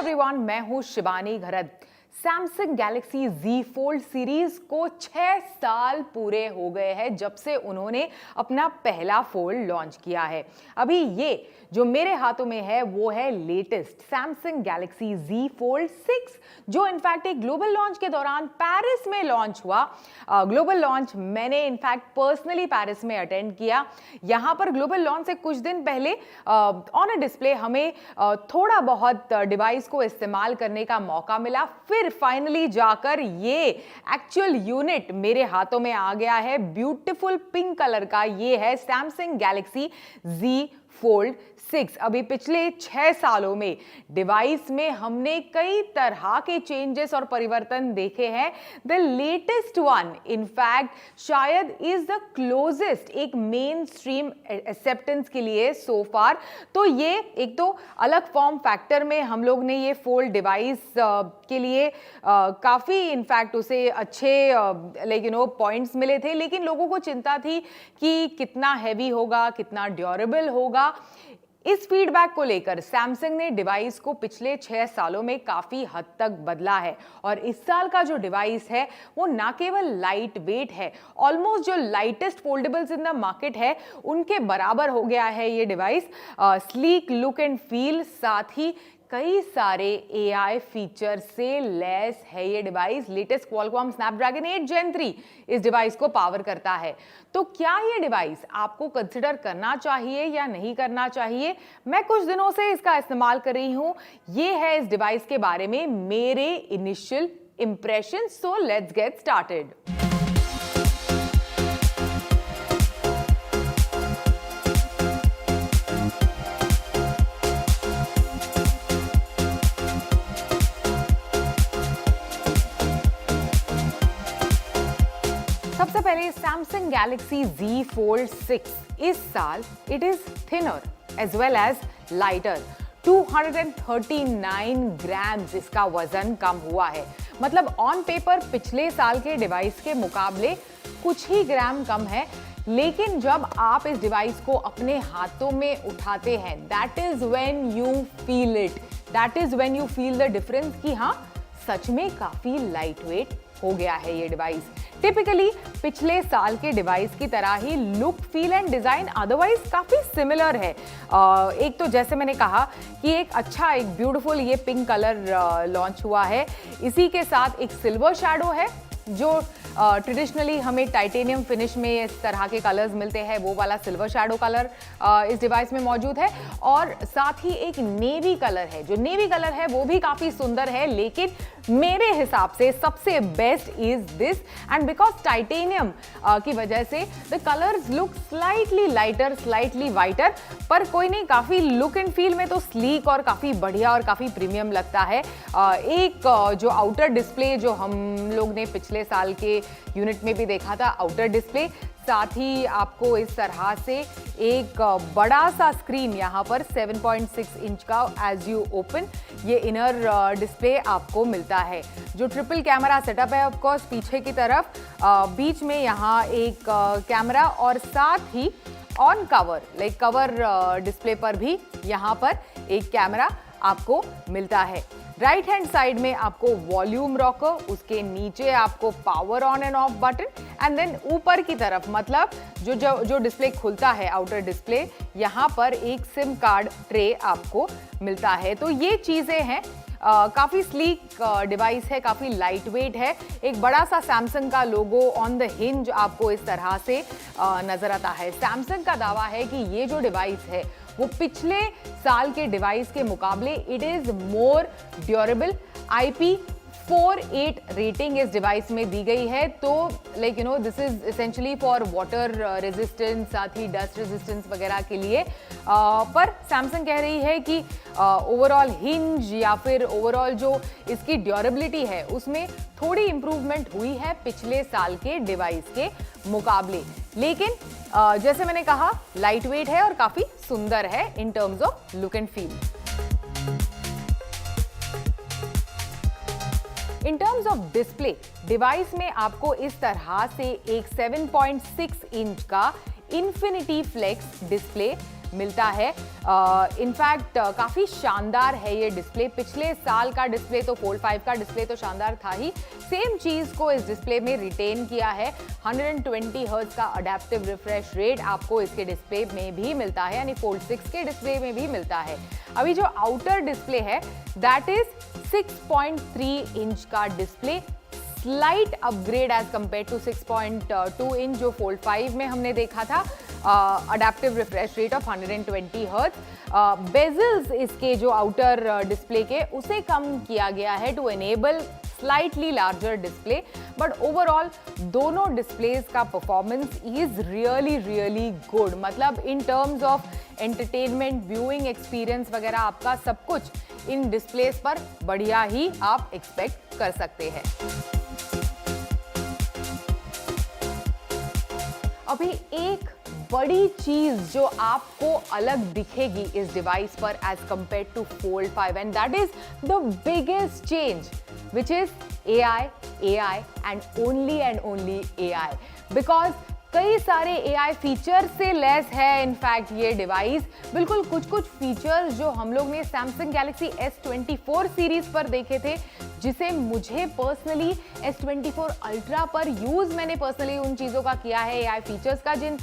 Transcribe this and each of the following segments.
Everyone, मैं हूं Shivani Gharat. Samsung Galaxy Z Fold series को 6 साल पूरे हो गए हैं जब से उन्होंने अपना पहला फोल्ड लॉन्च किया है। अभी ये जो मेरे हाथों में है वो है latest Samsung Galaxy Z Fold 6, जो इनफैक्ट एक ग्लोबल लॉन्च के दौरान पेरिस में लॉन्च हुआ। ग्लोबल लॉन्च मैंने इनफैक्ट पर्सनली पेरिस में अटेंड किया। यहाँ पर ग्लोबल लॉन्च से कुछ दिन पहले ऑन अ डिस्प्ले हमें थोड़ा बहुत डिवाइस को इस्तेमाल करने का मौका मिला, फिर फाइनली जाकर ये एक्चुअल यूनिट मेरे हाथों में आ गया है। ब्यूटीफुल पिंक कलर का ये है सैमसंग गैलेक्सी Z Fold 6। अभी पिछले 6 सालों में डिवाइस में हमने कई तरह के चेंजेस और परिवर्तन देखे हैं। द लेटेस्ट वन इनफैक्ट शायद इज द क्लोजेस्ट एक मेन स्ट्रीम एक्सेप्टेंस के लिए सो फार। तो ये एक तो अलग फॉर्म फैक्टर में हम लोग ने ये फोल्ड डिवाइस के लिए काफ़ी इनफैक्ट उसे अच्छे पॉइंट्स मिले थे, लेकिन लोगों को चिंता थी कि कितना हैवी होगा, कितना ड्यूरेबल होगा। इस फीडबैक को लेकर सैमसंग ने डिवाइस को पिछले 6 सालों में काफी हद तक बदला है और इस साल का जो डिवाइस है वो ना केवल लाइट वेट है, ऑलमोस्ट जो lightest foldables in the market है उनके बराबर हो गया है ये device. Sleek look and feel, साथ ही कई सारे AI फीचर से लेस है ये device. Latest Qualcomm Snapdragon 8 Gen 3 इस डिवाइस को पावर करता है। तो क्या ये डिवाइस आपको कंसिडर करना चाहिए या नहीं करना चाहिए? मैं कुछ दिनों से इसका इस्तेमाल कर रही हूं। ये है इस डिवाइस के बारे में मेरे initial impression. So let's get started. सबसे पहले सैमसंग गैलेक्सी Z Fold 6 इस साल it is thinner as well as lighter. 239 grams इसका वजन कम हुआ है। मतलब ऑन पेपर पिछले साल के डिवाइस के मुकाबले कुछ ही ग्राम कम है, लेकिन जब आप इस डिवाइस को अपने हाथों में उठाते हैं that is when you feel it, that is when you feel the difference कि हाँ सच में काफी लाइट वेट हो गया है ये डिवाइस। टिपिकली पिछले साल के डिवाइस की तरह ही look, feel and design otherwise काफी सिमिलर है। एक तो जैसे मैंने कहा कि एक ब्यूटीफुल ये पिंक कलर लॉन्च हुआ है। इसी के साथ एक सिल्वर शैडो है जो ट्रेडिशनली हमें टाइटेनियम फिनिश में इस तरह के कलर्स मिलते हैं, वो वाला सिल्वर शैडो कलर इस डिवाइस में मौजूद है। और साथ ही एक नेवी कलर है, जो नेवी कलर है वो भी काफ़ी सुंदर है, लेकिन मेरे हिसाब से सबसे best is this. And because titanium की वजह से the colours look slightly lighter, slightly whiter, पर कोई नहीं, काफ़ी लुक एंड फील में तो स्लीक और काफ़ी बढ़िया और काफ़ी प्रीमियम लगता है। एक जो आउटर डिस्प्ले जो हम लोग ने पिछले साल के यूनिट में भी देखा था, आउटर डिस्प्ले, साथ ही आपको इस तरह से एक बड़ा सा स्क्रीन यहाँ पर 7.6 इंच का एज यू ओपन ये इनर डिस्प्ले आपको मिलता है। जो ट्रिपल कैमरा सेटअप है ऑफकोर्स पीछे की तरफ, बीच में यहाँ एक कैमरा और साथ ही ऑन कवर कवर डिस्प्ले पर भी यहाँ पर एक कैमरा आपको मिलता है। राइट हैंड साइड में आपको वॉल्यूम रॉकर, उसके नीचे आपको power on and off button, and then ऊपर की तरफ मतलब जो डिस्प्ले खुलता है आउटर डिस्प्ले, यहाँ पर एक सिम कार्ड ट्रे आपको मिलता है। तो ये चीज़ें हैं। काफ़ी स्लीक डिवाइस है, काफ़ी लाइट वेट है। एक बड़ा सा सैमसंग का लोगो ऑन द हिंज आपको इस तरह से नजर आता है। सैमसंग का दावा है कि ये जो डिवाइस है वो पिछले साल के डिवाइस के मुकाबले it is more durable. IP48 rating इस डिवाइस में दी गई है। तो this is essentially for water resistance, साथ ही डस्ट रेजिस्टेंस वगैरह के लिए। पर सैमसंग कह रही है कि ओवरऑल हिंज या फिर ओवरऑल जो इसकी ड्यूरेबिलिटी है उसमें थोड़ी इंप्रूवमेंट हुई है पिछले साल के डिवाइस के मुकाबले, लेकिन जैसे मैंने कहा लाइट वेट है और काफी सुंदर है इन terms of look and feel. In terms of display, device में आपको इस तरह से एक 7.6 इंच का इन्फिनिटी फ्लेक्स डिस्प्ले मिलता है। इनफैक्ट काफ़ी शानदार है ये डिस्प्ले। पिछले साल का डिस्प्ले तो फोल्ड 5 का डिस्प्ले तो शानदार था ही, सेम चीज़ को इस डिस्प्ले में रिटेन किया है। 120 हर्ट्ज का अडेप्टिव रिफ्रेश रेट आपको इसके डिस्प्ले में भी मिलता है, यानी फोल्ड 6 के डिस्प्ले में भी मिलता है। अभी जो आउटर डिस्प्ले है दैट इज 6.3 इंच का display, slight upgrade as compare to 6.2 inch जो फोल्ड 5 में हमने देखा था। Adaptive refresh rate of 120 hertz. Bezels इसके जो आउटर डिस्प्ले के उसे कम किया गया है to enable slightly larger display, but overall दोनों डिस्प्लेज का परफॉर्मेंस इज रियली गुड। मतलब in terms of entertainment, viewing experience वगैरह आपका सब कुछ इन डिस्प्लेस पर बढ़िया ही आप एक्सपेक्ट कर सकते हैं। अभी एक बड़ी चीज जो आपको अलग दिखेगी इस डिवाइस पर as compare to fold 5 and that is the biggest change which is AI and only AI, because कई सारे AI फीचर से लेस है इनफैक्ट ये डिवाइस। बिल्कुल कुछ फीचर्स जो हम लोग ने सैमसंग गैलेक्सी S24 सीरीज पर देखे थे, जिसे मुझे पर्सनली S24 अल्ट्रा पर यूज मैंने पर्सनली उन चीज़ों का किया है, AI फीचर्स का जिन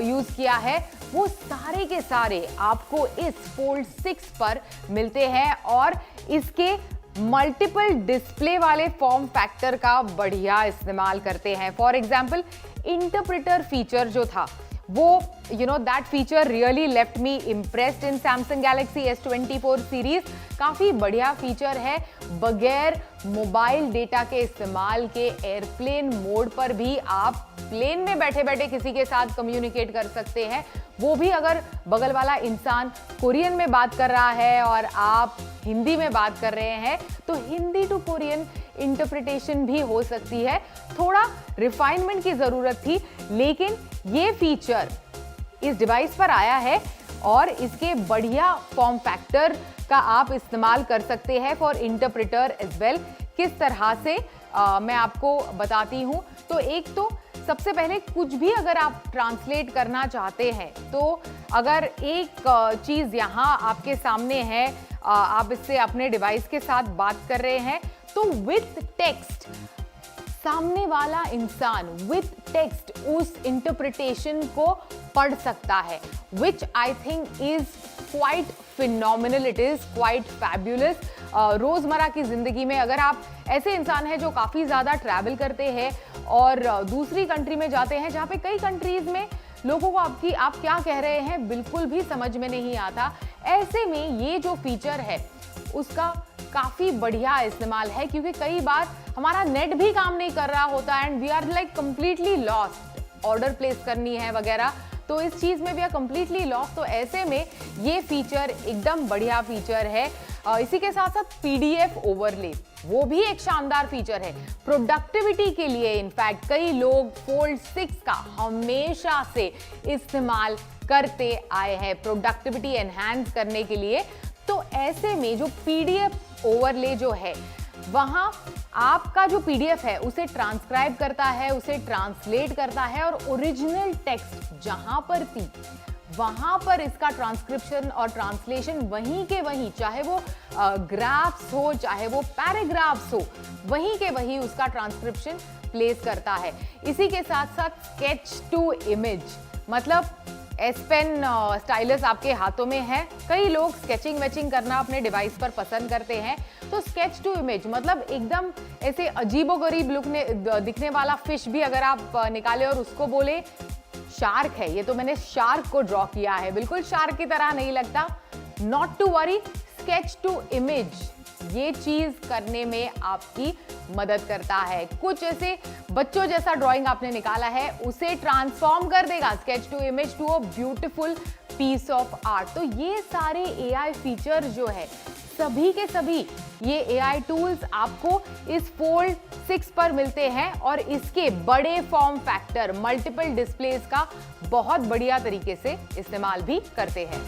यूज किया है, वो सारे के सारे आपको इस फोल्ड 6 पर मिलते हैं और इसके मल्टीपल डिस्प्ले वाले फॉर्म फैक्टर का बढ़िया इस्तेमाल करते हैं। फॉर एग्जाम्पल इंटरप्रेटर फीचर जो था वो that feature really left me impressed in Samsung Galaxy S24 series. काफ़ी बढ़िया फीचर है, बगैर मोबाइल डेटा के इस्तेमाल के एयरप्लेन मोड पर भी आप प्लेन में बैठे बैठे किसी के साथ कम्युनिकेट कर सकते हैं। वो भी अगर बगल वाला इंसान कोरियन में बात कर रहा है और आप हिंदी में बात कर रहे हैं तो हिंदी टू कोरियन इंटरप्रिटेशन भी हो सकती है। थोड़ा रिफाइनमेंट की ज़रूरत थी, लेकिन ये फीचर इस डिवाइस पर आया है और इसके बढ़िया फॉर्म फैक्टर का आप इस्तेमाल कर सकते हैं फॉर इंटरप्रेटर एज वेल। किस तरह से मैं आपको बताती हूँ। तो एक तो सबसे पहले कुछ भी अगर आप ट्रांसलेट करना चाहते हैं तो अगर एक चीज़ यहाँ आपके सामने है, आप इससे अपने डिवाइस के साथ बात कर रहे हैं तो विथ टेक्स्ट सामने वाला इंसान विथ टेक्स्ट उस इंटरप्रिटेशन को पढ़ सकता है, which I think is quite phenomenal, it is quite fabulous. रोजमर्रा की जिंदगी में अगर आप ऐसे इंसान हैं जो काफ़ी ज़्यादा ट्रैवल करते हैं और दूसरी कंट्री में जाते हैं जहाँ पे कई कंट्रीज में लोगों को आप क्या कह रहे हैं बिल्कुल भी समझ में नहीं आता, ऐसे में ये जो फीचर है उसका काफ़ी बढ़िया इस्तेमाल है, क्योंकि कई बार हमारा नेट भी काम नहीं कर रहा होता and we are like completely lost, order place करनी है वगैरह, तो इस चीज़ में भी आर कंप्लीटली लॉस्ट। तो ऐसे में ये फीचर एकदम बढ़िया फीचर है। इसी के साथ साथ PDF ओवरले वो भी एक शानदार फीचर है प्रोडक्टिविटी के लिए। इनफैक्ट कई लोग फोल्ड 6 का हमेशा से इस्तेमाल करते आए हैं प्रोडक्टिविटी एनहांस करने के लिए। तो ऐसे में जो PDF ओवरले जो है वहाँ आपका जो PDF है उसे ट्रांसक्राइब करता है, उसे ट्रांसलेट करता है और ओरिजिनल टेक्स्ट जहां पर थी वहां पर इसका ट्रांसक्रिप्शन और ट्रांसलेशन वहीं के वहीं, चाहे वो ग्राफ्स हो चाहे वो पैराग्राफ्स हो, वहीं के वहीं उसका ट्रांसक्रिप्शन प्लेस करता है। इसी के साथ साथ स्केच टू इमेज, मतलब एस पेन स्टाइलस आपके हाथों में है, कई लोग स्केचिंग वेचिंग करना अपने डिवाइस पर पसंद करते हैं, तो स्केच टू इमेज मतलब एकदम ऐसे अजीबोगरीब लुक दिखने वाला फिश भी अगर आप निकाले और उसको बोले शार्क है, ये तो मैंने शार्क को ड्रॉ किया है, बिल्कुल शार्क की तरह नहीं लगता, not to worry, sketch to image ये चीज करने में आपकी मदद करता है। कुछ ऐसे बच्चों जैसा ड्राइंग आपने निकाला है उसे ट्रांसफॉर्म कर देगा sketch to image to a beautiful piece of art. तो ये सारे AI फीचर जो है सभी के सभी ये AI टूल्स आपको इस फोल्ड 6 पर मिलते हैं और इसके बड़े फॉर्म फैक्टर मल्टीपल डिस्प्लेस का बहुत बढ़िया तरीके से इस्तेमाल भी करते हैं।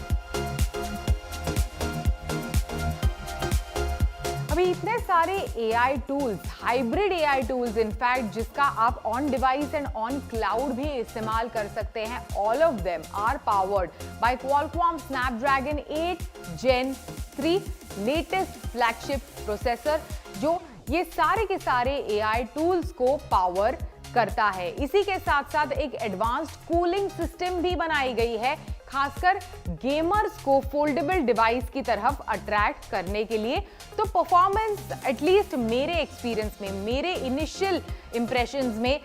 अभी इतने सारे AI tools, hybrid AI tools in fact, जिसका आप on device and on cloud भी इस्तेमाल कर सकते हैं, all of them are powered by Qualcomm Snapdragon 8 Gen 3 latest flagship processor, जो ये सारे के सारे AI टूल्स को पावर करता है। इसी के साथ साथ एक एडवांस्ड कूलिंग सिस्टम भी बनाई गई है, खासकर गेमर्स को फोल्डेबल डिवाइस की तरफ अट्रैक्ट करने के लिए। तो परफॉर्मेंस एटलीस्ट मेरे एक्सपीरियंस में, मेरे इनिशियल इंप्रेशंस में,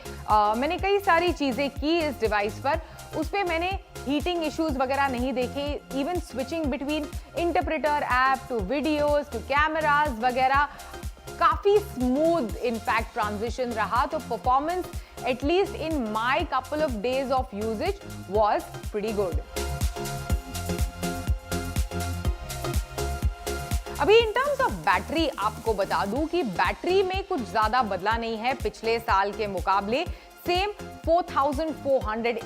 मैंने कई सारी चीजें की इस डिवाइस पर, उस पे मैंने हीटिंग इश्यूज वगैरह नहीं देखे। Even switching between interpreter app to videos to cameras वगैरह काफी स्मूथ इनफैक्ट ट्रांजिशन रहा। तो performance at least in my couple of days of usages was pretty good. अभी इन टर्म्स ऑफ बैटरी आपको बता दूं कि बैटरी में कुछ ज्यादा बदला नहीं है पिछले साल के मुकाबले। सेम 4400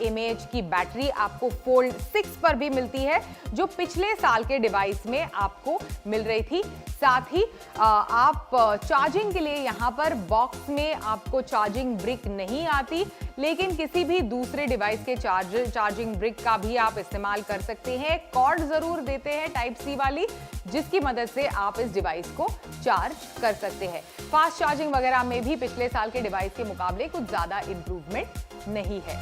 mAh की बैटरी आपको फोल्ड 6 पर भी मिलती है, जो पिछले साल के डिवाइस में आपको मिल रही थी। साथ ही आप चार्जिंग के लिए यहाँ पर बॉक्स में आपको चार्जिंग ब्रिक नहीं आती, लेकिन किसी भी दूसरे डिवाइस के चार्जिंग ब्रिक का भी आप इस्तेमाल कर सकते हैं। कॉर्ड जरूर देते हैं टाइप सी वाली, जिसकी मदद से आप इस डिवाइस को चार्ज कर सकते हैं। फास्ट चार्जिंग वगैरह में भी पिछले साल के डिवाइस के मुकाबले कुछ ज्यादा इंप्रूवमेंट नहीं है।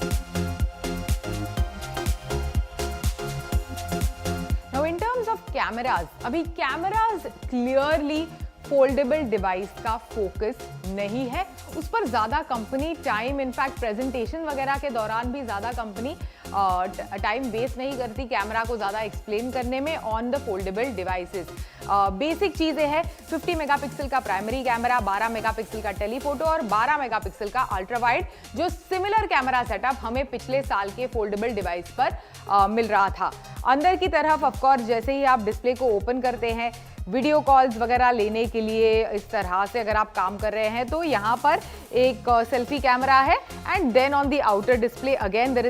Now in terms of cameras, अभी कैमरास क्लियरली फोल्डेबल डिवाइस का फोकस नहीं है, उस पर ज्यादा कंपनी टाइम, इनफैक्ट प्रेजेंटेशन वगैरह के दौरान भी ज्यादा कंपनी टाइम वेस्ट नहीं करती कैमरा को ज्यादा एक्सप्लेन करने में on the foldable devices. Basic चीजें हैं, 50 मेगापिक्सल का प्राइमरी कैमरा, 12 मेगापिक्सल का टेलीफोटो और 12 मेगापिक्सल का अल्ट्रा वाइड, जो सिमिलर कैमरा सेटअप हमें पिछले साल के फोल्डेबल डिवाइस पर मिल रहा था। अंदर की तरफ ऑफकोर्स जैसे ही आप डिस्प्ले को ओपन करते हैं, वीडियो कॉल्स वगैरह लेने के लिए इस तरह से अगर आप काम कर रहे हैं, तो यहाँ पर एक सेल्फी कैमरा है and then on the outer display again there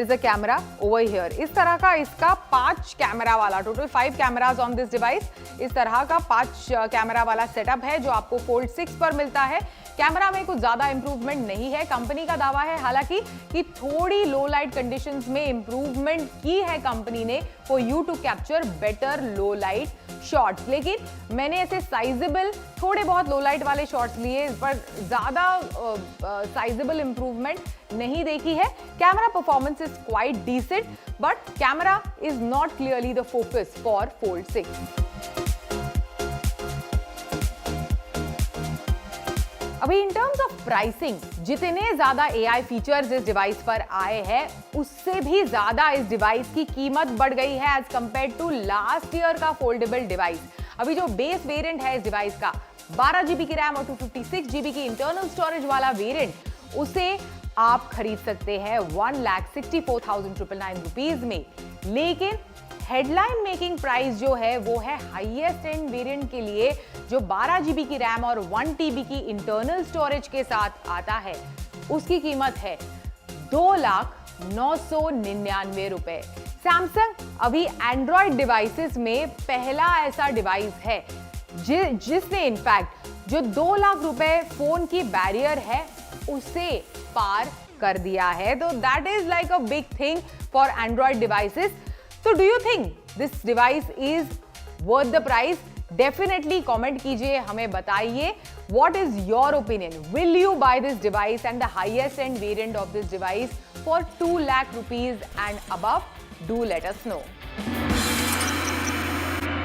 is a camera over here. इस तरह का इसका 5 कैमरा वाला, total 5 cameras on this device, इस तरह का 5 कैमरा वाला सेटअप है जो आपको फोल्ड 6 पर मिलता है। कैमरा में कुछ ज्यादा इंप्रूवमेंट नहीं है, कंपनी का दावा है हालांकि कि थोड़ी लो लाइट कंडीशंस में इंप्रूवमेंट की है कंपनी ने for you to capture better low light shots. लेकिन मैंने ऐसे साइजेबल थोड़े बहुत लो लाइट वाले शॉट्स लिए, पर ज्यादा साइजेबल इंप्रूवमेंट नहीं देखी है। Camera performance is quite decent, but camera is not clearly the focus for fold 6। अभी इन टर्म्स ऑफ प्राइसिंग, जितने ज्यादा AI फीचर्स इस डिवाइस पर आए हैं, उससे भी ज्यादा इस डिवाइस की कीमत बढ़ गई है as compare to last year का फोल्डेबल डिवाइस। अभी जो बेस वेरिएंट है इस डिवाइस का, 12 GB की रैम और 256 GB की इंटरनल स्टोरेज वाला वेरिएंट, उसे आप खरीद सकते हैं 1,64,999 रुपीज में। लेकिन हेडलाइन मेकिंग प्राइस जो है वो है हाईएस्ट एंड वेरिएंट के लिए, जो 12 GB की रैम और 1 TB की इंटरनल स्टोरेज के साथ आता है, उसकी कीमत है 2,0999 रुपए। सैमसंग अभी एंड्रॉइड डिवाइसेस में पहला ऐसा डिवाइस है जिसने इनफैक्ट जो 2 लाख रुपए फोन की बैरियर है उसे पार कर दिया है। तो that is like a big thing for Android devices. So do you think this device is worth the price? Definitely comment कीजिए, हमें बताइए what is your opinion? Will you buy this device and the highest end variant of this device for 2 lakh rupees and above? Do let us know.